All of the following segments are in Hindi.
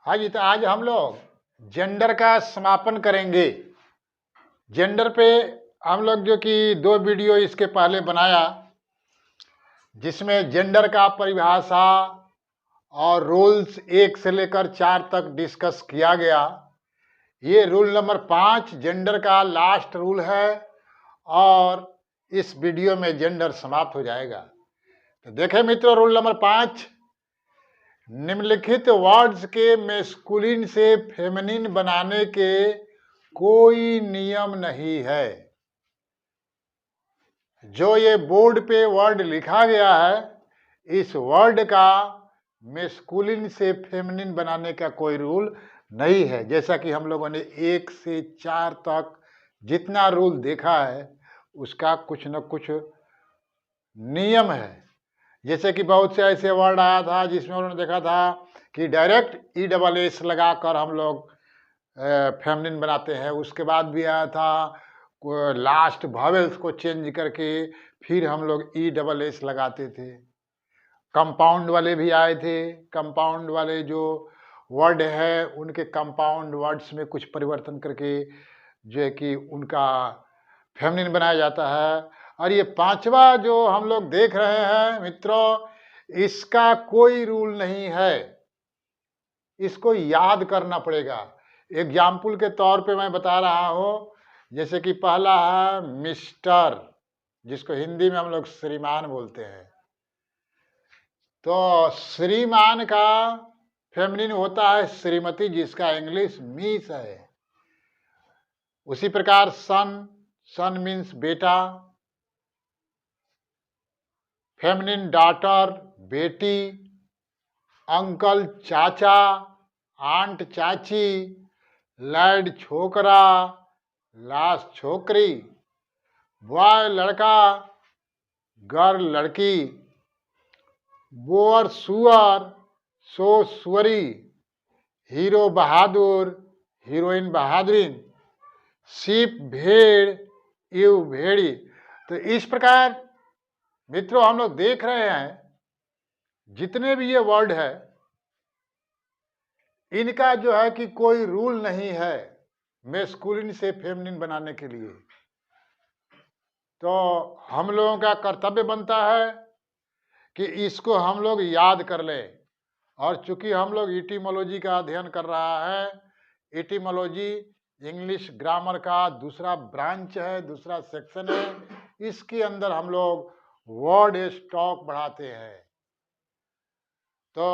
हाँ जी, तो आज हम लोग जेंडर का समापन करेंगे। जेंडर पे हम लोग जो कि 2 वीडियो इसके पहले बनाया, जिसमें जेंडर का परिभाषा और रूल्स 1 से लेकर 4 तक डिस्कस किया गया। ये रूल नंबर 5 जेंडर का लास्ट रूल है और इस वीडियो में जेंडर समाप्त हो जाएगा। तो देखें मित्रों, रूल नंबर 5, निम्नलिखित वर्ड्स के मेस्कुलिन से फेमिनिन बनाने के कोई नियम नहीं है। जो ये बोर्ड पे वर्ड लिखा गया है, इस वर्ड का मेस्कुलिन से फेमिनिन बनाने का कोई रूल नहीं है। जैसा कि हम लोगों ने 1 से 4 तक जितना रूल देखा है, उसका कुछ न कुछ नियम है। जैसे कि बहुत से ऐसे वर्ड आया था जिसमें उन्होंने देखा था कि डायरेक्ट ESS लगाकर हम लोग फेमिनिन बनाते हैं। उसके बाद भी आया था लास्ट वॉवेल्स को चेंज करके फिर हम लोग ESS लगाते थे। कंपाउंड वाले भी आए थे। कंपाउंड वाले जो वर्ड है, उनके कंपाउंड वर्ड्स में कुछ परिवर्तन करके जो है कि उनका फेमिनिन बनाया जाता है। और ये 5वां जो हम लोग देख रहे हैं मित्रों, इसका कोई रूल नहीं है। इसको याद करना पड़ेगा। एग्जाम्पल के तौर पे मैं बता रहा हूँ। जैसे कि पहला है मिस्टर, जिसको हिंदी में हम लोग श्रीमान बोलते हैं। तो श्रीमान का फेमिनिन होता है श्रीमती, जिसका इंग्लिश मिस है। उसी प्रकार सन, सन मीन्स बेटा। फेमिनिन डॉटर, बेटी। अंकल चाचा, आंट चाची। लैड छोकरा, लास छोकरी। बॉय लड़का, गर्ल लड़की। बोअर सुअर, सो सुअरी। हीरो बहादुर, हीरोइन बहादुरिन। सीप भेड़, ईव भेड़ी। तो इस प्रकार मित्रों हम लोग देख रहे हैं, जितने भी ये वर्ड है, इनका जो है कि कोई रूल नहीं है मेस्कुलिन से फेमिनिन बनाने के लिए। तो हम लोगों का कर्तव्य बनता है कि इसको हम लोग याद कर लें। और चूंकि हम लोग इटिमोलॉजी का अध्ययन कर रहा है, इटिमोलॉजी इंग्लिश ग्रामर का दूसरा ब्रांच है, दूसरा सेक्शन है। इसके अंदर हम लोग वर्ड स्टॉक बढ़ाते हैं। तो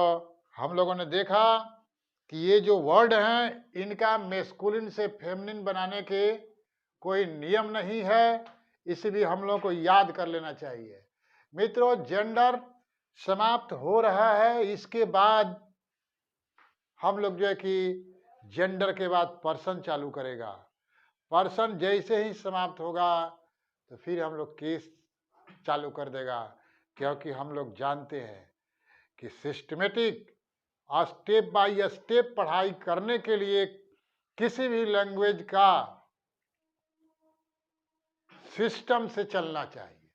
हम लोगों ने देखा कि ये जो वर्ड हैं, इनका मेस्कुलिन से फेमिनिन बनाने के कोई नियम नहीं है, इसलिए हम लोग को याद कर लेना चाहिए। मित्रों, जेंडर समाप्त हो रहा है। इसके बाद हम लोग जो है कि जेंडर के बाद पर्सन चालू करेगा। पर्सन जैसे ही समाप्त होगा तो फिर हम लोग केस चालू कर देगा, क्योंकि हम लोग जानते हैं कि सिस्टमेटिक स्टेप बाय स्टेप पढ़ाई करने के लिए किसी भी लैंग्वेज का सिस्टम से चलना चाहिए।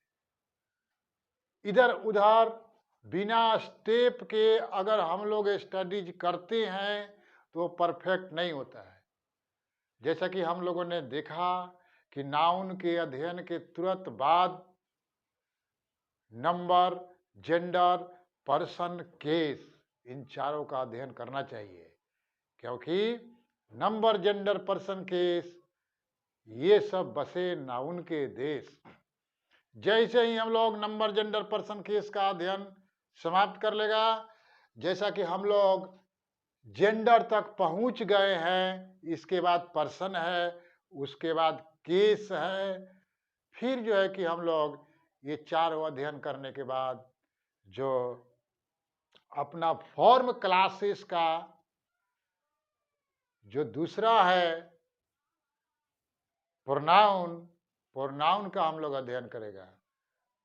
इधर उधर बिना स्टेप के अगर हम लोग स्टडीज करते हैं तो परफेक्ट नहीं होता है। जैसा कि हम लोगों ने देखा कि नाउन के अध्ययन के तुरंत बाद नंबर, जेंडर, पर्सन, केस, इन चारों का अध्ययन करना चाहिए, क्योंकि नंबर, जेंडर, पर्सन, केस ये सब बसे नाउन के देश। जैसे ही हम लोग नंबर, जेंडर, पर्सन, केस का अध्ययन समाप्त कर लेगा, जैसा कि हम लोग जेंडर तक पहुंच गए हैं, इसके बाद पर्सन है, उसके बाद केस है, फिर जो है कि हम लोग ये चारों अध्ययन करने के बाद जो अपना फॉर्म क्लासेस का जो दूसरा है प्रोनाउन, प्रोनाउन का हम लोग अध्ययन करेगा।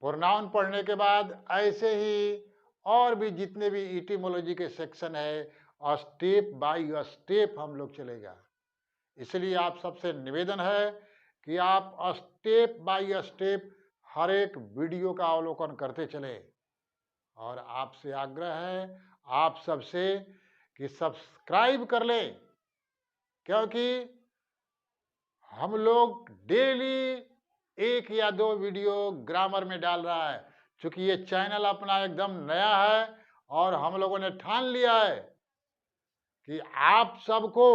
प्रोनाउन पढ़ने के बाद ऐसे ही और भी जितने भी इटिमोलॉजी के सेक्शन है, स्टेप बाय स्टेप हम लोग चलेगा। इसलिए आप सबसे निवेदन है कि आप स्टेप बाय स्टेप हर एक वीडियो का अवलोकन करते चलें। और आपसे आग्रह है आप सबसे कि सब्सक्राइब कर लें, क्योंकि हम लोग डेली 1 या 2 वीडियो ग्रामर में डाल रहा है। चूंकि ये चैनल अपना एकदम नया है और हम लोगों ने ठान लिया है कि आप सबको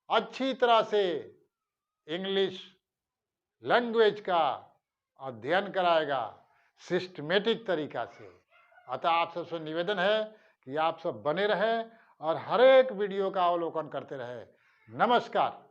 अच्छी तरह से इंग्लिश लैंग्वेज का अध्ययन कराएगा सिस्टमेटिक तरीका से। अतः आप सबसे निवेदन है कि आप सब बने रहें और हर एक वीडियो का अवलोकन करते रहें। नमस्कार।